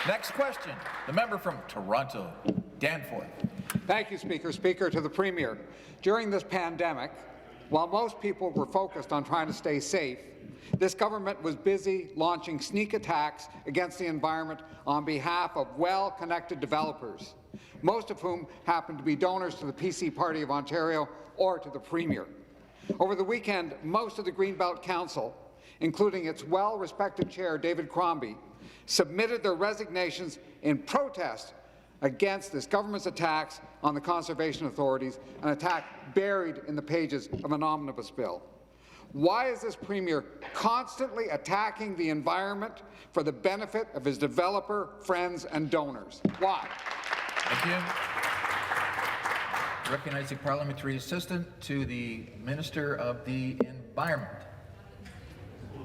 Next question, the member from Toronto, Danforth. Thank you, Speaker. Speaker, to the Premier. During this pandemic, while most people were focused on trying to stay safe, this government was busy launching sneak attacks against the environment on behalf of well-connected developers, most of whom happen to be donors to the PC Party of Ontario or to the Premier. Over the weekend, most of the Greenbelt Council, including its well-respected chair, David Crombie, submitted their resignations in protest against this government's attacks on the conservation authorities, an attack buried in the pages of an omnibus bill. Why is this Premier constantly attacking the environment for the benefit of his developer, friends and donors? Why? Thank you. Recognizing parliamentary assistant to the Minister of the Environment.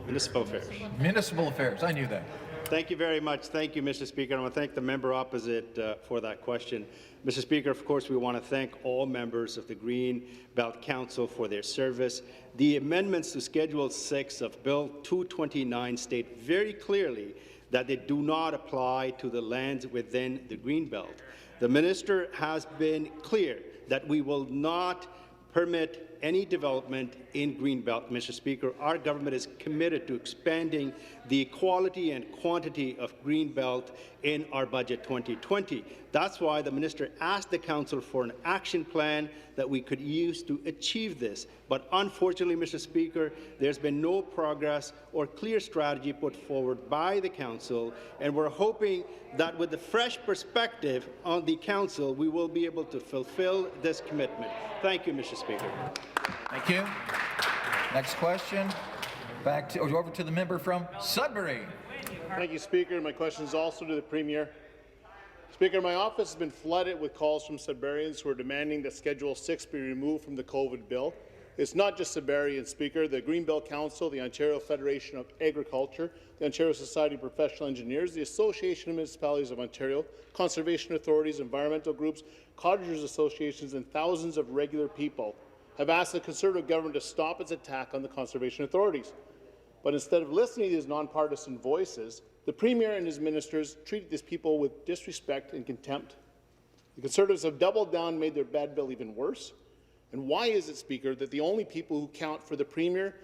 Municipal Affairs. Municipal Affairs. I knew that. Thank you very much. Thank you, Mr. Speaker. I want to thank the member opposite for that question. Mr. Speaker, of course, we want to thank all members of the Green Belt Council for their service. The amendments to Schedule 6 of Bill 229 state very clearly that they do not apply to the lands within the Greenbelt. The minister has been clear that we will not permit any development in Greenbelt, Mr. Speaker. Our government is committed to expanding the quality and quantity of Greenbelt in our budget 2020. That's why the minister asked the council for an action plan that we could use to achieve this. But unfortunately, Mr. Speaker, there's been no progress or clear strategy put forward by the council, and we're hoping that with the fresh perspective on the council, we will be able to fulfill this commitment. Thank you, Mr. Speaker. Thank you. Next question. Over to the member from Sudbury. Thank you, Speaker. My question is also to the Premier. Speaker, my office has been flooded with calls from Sudburyans who are demanding that Schedule 6 be removed from the COVID bill. It's not just Sudburyans, Speaker. The Greenbelt Council, the Ontario Federation of Agriculture, the Ontario Society of Professional Engineers, the Association of Municipalities of Ontario, conservation authorities, environmental groups, cottagers associations, and thousands of regular people have asked the Conservative government to stop its attack on the conservation authorities. But instead of listening to these nonpartisan voices, the Premier and his ministers treated these people with disrespect and contempt. The Conservatives have doubled down and made their bad bill even worse. And why is it, Speaker, that the only people who count for the Premier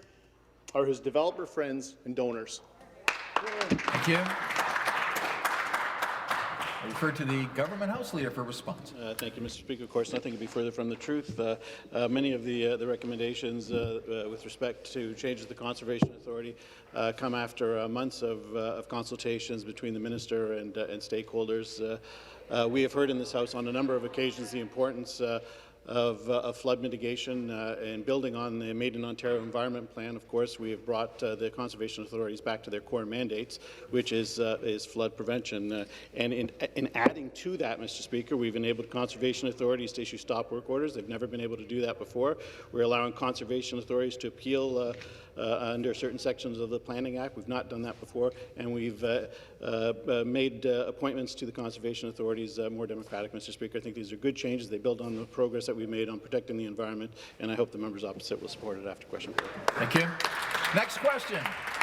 are his developer friends and donors? Thank you. I refer to the Government House Leader for response. Thank you, Mr. Speaker. Of course, nothing could be further from the truth. Many of the recommendations with respect to changes to the Conservation Authority come after months of consultations between the minister and stakeholders. We have heard in this House on a number of occasions the importance of flood mitigation and building on the Made in Ontario Environment Plan. Of course, we have brought the conservation authorities back to their core mandates, which is flood prevention. And in adding to that, Mr. Speaker, we've enabled conservation authorities to issue stop work orders. They've never been able to do that before. We're allowing conservation authorities to appeal under certain sections of the Planning Act. We've not done that before, and we've made appointments to the conservation authorities more democratic, Mr. Speaker. I think these are good changes. They build on the progress that we made on protecting the environment, and I hope the members opposite will support it after question period. Thank you. Next question,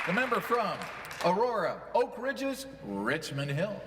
the member from Aurora, Oak Ridges, Richmond Hill.